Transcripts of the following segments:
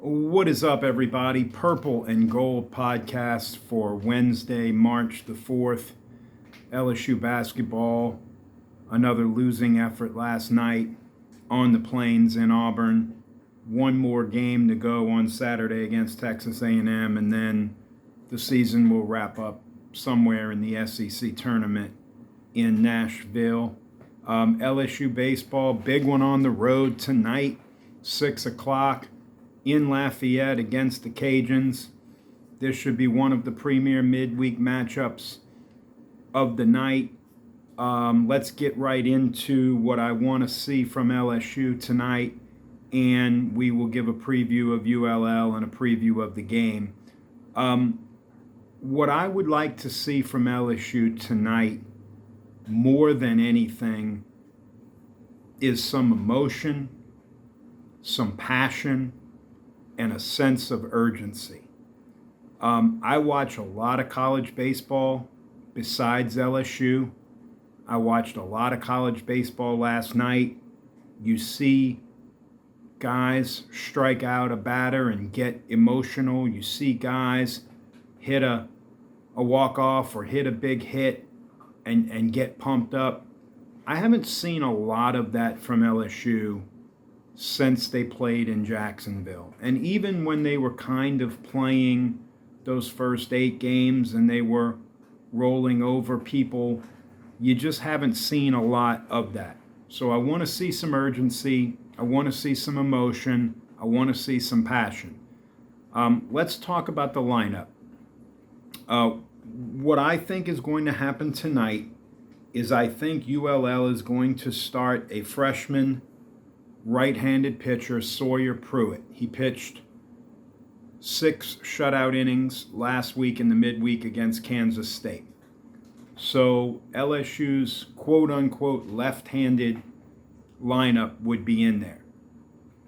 What is up, everybody? Purple and Gold podcast for Wednesday, March the 4th. LSU basketball, another losing effort last night on the Plains in Auburn. One more game to go on Saturday against Texas A&M, and then the season will wrap up somewhere in the SEC tournament in Nashville. LSU baseball, big one on the road tonight, 6 o'clock. In Lafayette against the Cajuns. This should be one of the premier midweek matchups of the night. Let's get right into what I want to see from LSU tonight, and we will give a preview of ULL and a preview of the game. What I would like to see from LSU tonight, more than anything, is some emotion, some passion, and a sense of urgency. I watch a lot of college baseball besides LSU. I watched a lot of college baseball last night. You see guys strike out a batter and get emotional. You see guys hit a walk-off or hit a big hit and get pumped up. I haven't seen a lot of that from LSU since they played in Jacksonville. And even when they were kind of playing those first 8 games and they were rolling over people, you just haven't seen a lot of that. So I want to see some urgency. I want to see some emotion. I want to see some passion. Let's talk about the lineup. What I think is going to happen tonight is I think ULL is going to start a freshman right-handed pitcher, Sawyer Pruitt. He pitched 6 shutout innings last week in the midweek against Kansas State. So LSU's quote-unquote left-handed lineup would be in there.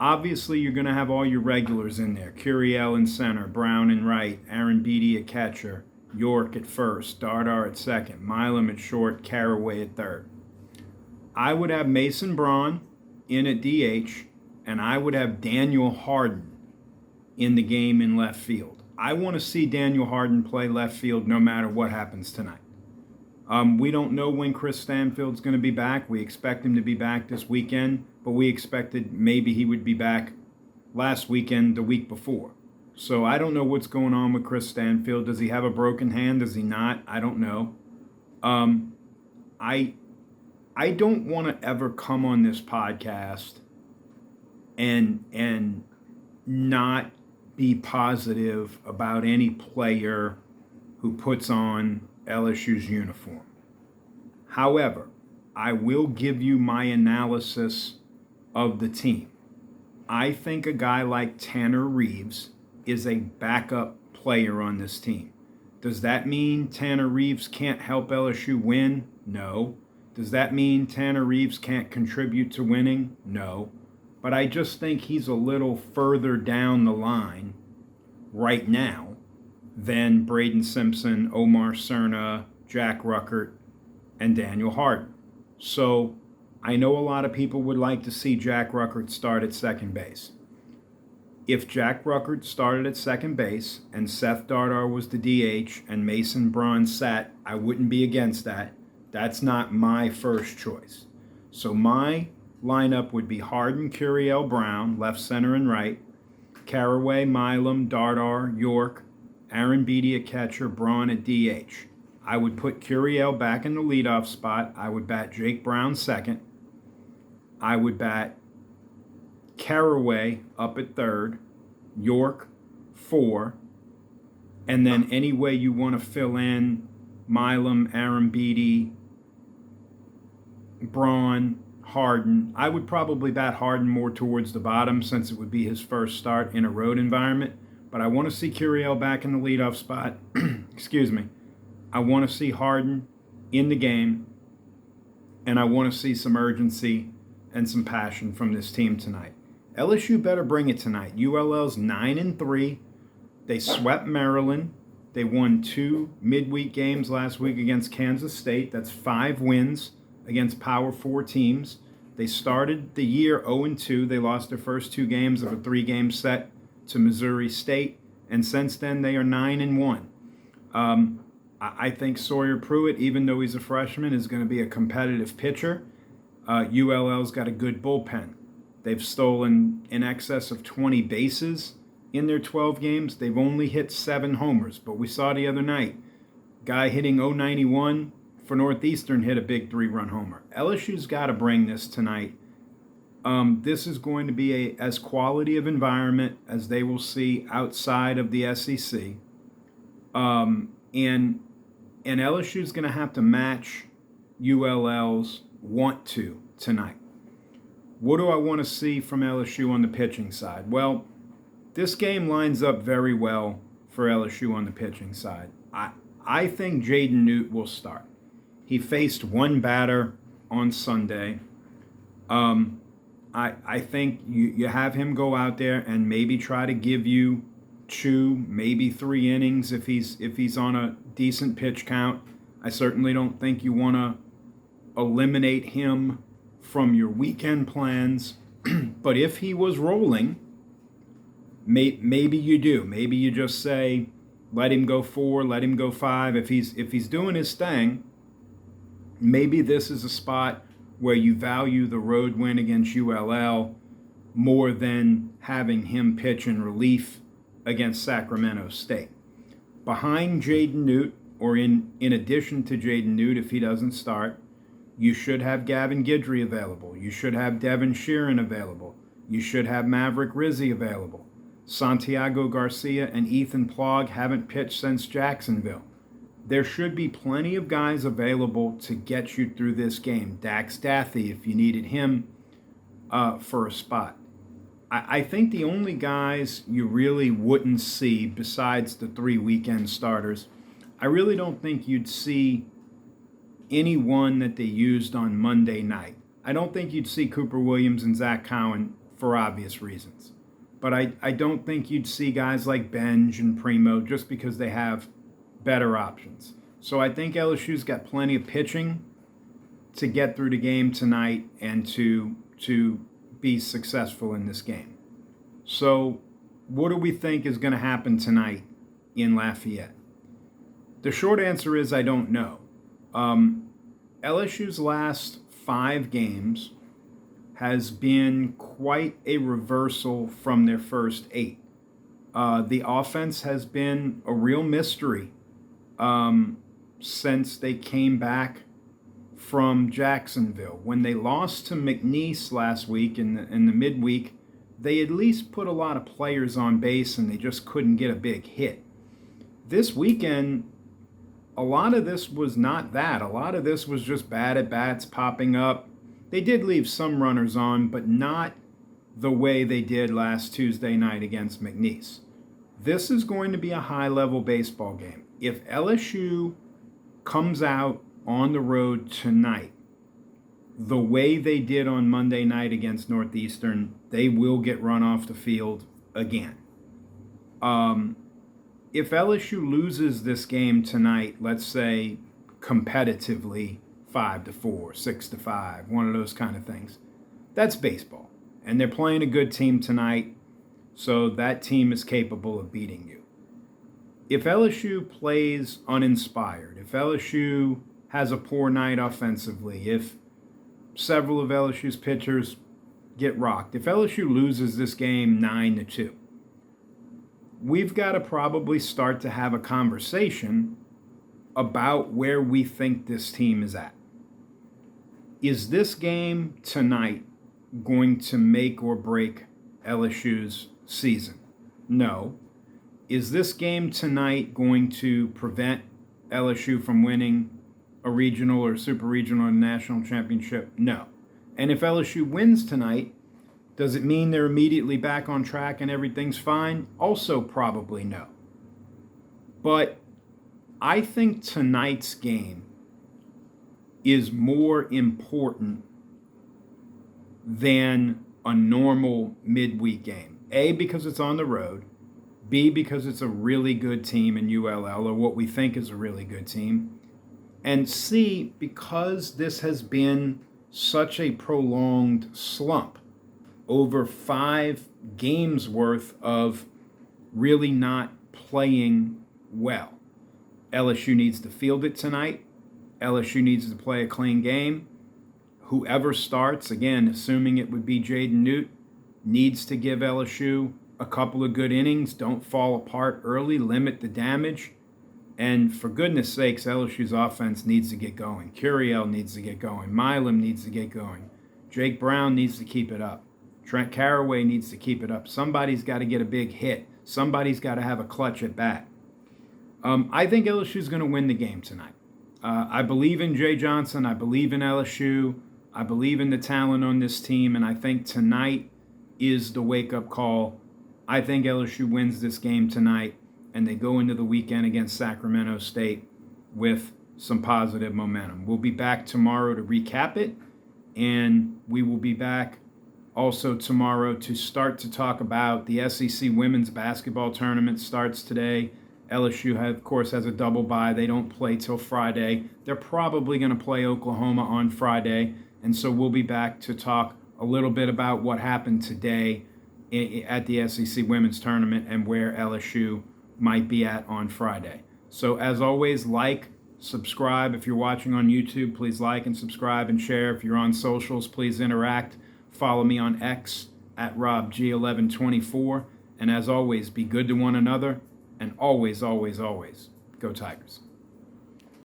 Obviously, you're going to have all your regulars in there. Curiel in center, Brown in right, Aaron Beatty at catcher, York at first, Dardar at second, Milam at short, Caraway at third. I would have Mason Braun in at DH, and I would have Daniel Harden in the game in left field. I want to see Daniel Harden play left field no matter what happens tonight. We don't know when Chris Stanfield's going to be back. We expect him to be back this weekend, but we expected maybe he would be back last weekend, the week before. So I don't know what's going on with Chris Stanfield. Does he have a broken hand? Does he not? I don't know. I don't want to ever come on this podcast and not be positive about any player who puts on LSU's uniform. However, I will give you my analysis of the team. I think a guy like Tanner Reeves is a backup player on this team. Does that mean Tanner Reeves can't help LSU win? No. Does that mean Tanner Reeves can't contribute to winning? No. But I just think he's a little further down the line right now than Braden Simpson, Omar Cerna, Jack Ruckert, and Daniel Harden. So I know a lot of people would like to see Jack Ruckert start at second base. If Jack Ruckert started at second base and Seth Dardar was the DH and Mason Braun sat, I wouldn't be against that. That's not my first choice. So my lineup would be Harden, Curiel, Brown, left, center, and right, Caraway, Milam, Dardar, York, Aaron Beatty at catcher, Braun at DH. I would put Curiel back in the leadoff spot. I would bat Jake Brown second. I would bat Caraway up at third, York 4, and then any way you want to fill in Milam, Aaron Beatty, Braun, Harden. I would probably bat Harden more towards the bottom since it would be his first start in a road environment. But I want to see Curiel back in the leadoff spot. Excuse me. I want to see Harden in the game, and I want to see some urgency and some passion from this team tonight. LSU better bring it tonight. ULL's 9-3. They swept Maryland. They won 2 midweek games last week against Kansas State. That's 5 wins against Power 4 teams. They started the year 0-2. They lost their first 2 games of a 3-game set to Missouri State, and since then they are 9-1. I think Sawyer Pruitt, even though he's a freshman, is going to be a competitive pitcher. ULL's got a good bullpen. They've stolen in excess of 20 bases in their 12 games. They've only hit 7 homers, but we saw the other night, guy hitting .091 for Northeastern hit a big 3-run homer. LSU's got to bring this tonight. This is going to be as quality of environment as they will see outside of the SEC. And LSU's going to have to match ULL's want to tonight. What do I want to see from LSU on the pitching side? Well, this game lines up very well for LSU on the pitching side. I think Jaden Newt will start. He faced one batter on Sunday. I think you have him go out there and maybe try to give you 2, maybe 3 innings if he's on a decent pitch count. I certainly don't think you want to eliminate him from your weekend plans. But if he was rolling, maybe you do. Maybe you just say, let him go 4, let him go 5. If he's doing his thing, maybe this is a spot where you value the road win against ULL more than having him pitch in relief against Sacramento State. Behind Jaden Newt, or in addition to Jaden Newt if he doesn't start, you should have Gavin Guidry available. You should have Devin Sheeran available. You should have Maverick Rizzi available. Santiago Garcia and Ethan Plog haven't pitched since Jacksonville. There should be plenty of guys available to get you through this game. Dax Daffy, if you needed him for a spot. I think the only guys you really wouldn't see besides the 3 weekend starters, I really don't think you'd see anyone that they used on Monday night. I don't think you'd see Cooper Williams and Zach Cowan for obvious reasons. But I don't think you'd see guys like Benj and Primo just because they have better options. So I think LSU's got plenty of pitching to get through the game tonight and to be successful in this game. So what do we think is going to happen tonight in Lafayette? The short answer is I don't know. LSU's last 5 games has been quite a reversal from their first 8. The offense has been a real mystery since they came back from Jacksonville. When they lost to McNeese last week in the midweek, they at least put a lot of players on base and they just couldn't get a big hit. This weekend, a lot of this was not that. A lot of this was just bad at-bats popping up. They did leave some runners on, but not the way they did last Tuesday night against McNeese. This is going to be a high-level baseball game. If LSU comes out on the road tonight the way they did on Monday night against Northeastern, they will get run off the field again. If LSU loses this game tonight, let's say competitively 5-4, 6-5, one of those kind of things, that's baseball. And they're playing a good team tonight, so that team is capable of beating you. If LSU plays uninspired, if LSU has a poor night offensively, if several of LSU's pitchers get rocked, if LSU loses this game 9-2, we've got to probably start to have a conversation about where we think this team is at. Is this game tonight going to make or break LSU's season? No. Is this game tonight going to prevent LSU from winning a regional or super regional or national championship? No. And if LSU wins tonight, does it mean they're immediately back on track and everything's fine? Also probably no. But I think tonight's game is more important than a normal midweek game. A, because it's on the road. B, because it's a really good team in ULL, or what we think is a really good team. And C, because this has been such a prolonged slump over 5 games worth of really not playing well. LSU needs to field it tonight. LSU needs to play a clean game. Whoever starts, again, assuming it would be Jaden Newt, needs to give LSU a couple of good innings. Don't fall apart early. Limit the damage. And for goodness sakes, LSU's offense needs to get going. Curiel needs to get going. Milam needs to get going. Jake Brown needs to keep it up. Trent Caraway needs to keep it up. Somebody's got to get a big hit. Somebody's got to have a clutch at bat. I think LSU's going to win the game tonight. I believe in Jay Johnson. I believe in LSU. I believe in the talent on this team. And I think tonight is the wake-up call. I think LSU wins this game tonight, and they go into the weekend against Sacramento State with some positive momentum. We'll be back tomorrow to recap it, and we will be back also tomorrow to start to talk about the SEC women's basketball tournament. Starts today. LSU, of course, has a double bye. They don't play till Friday. They're probably going to play Oklahoma on Friday, and so we'll be back to talk a little bit about what happened today at the SEC women's tournament and where LSU might be at on Friday. So as always, like, subscribe. If you're watching on YouTube, please like and subscribe and share. If you're on socials, please interact. Follow me on X at RobG1124. And as always, be good to one another, and always, always, always, go Tigers.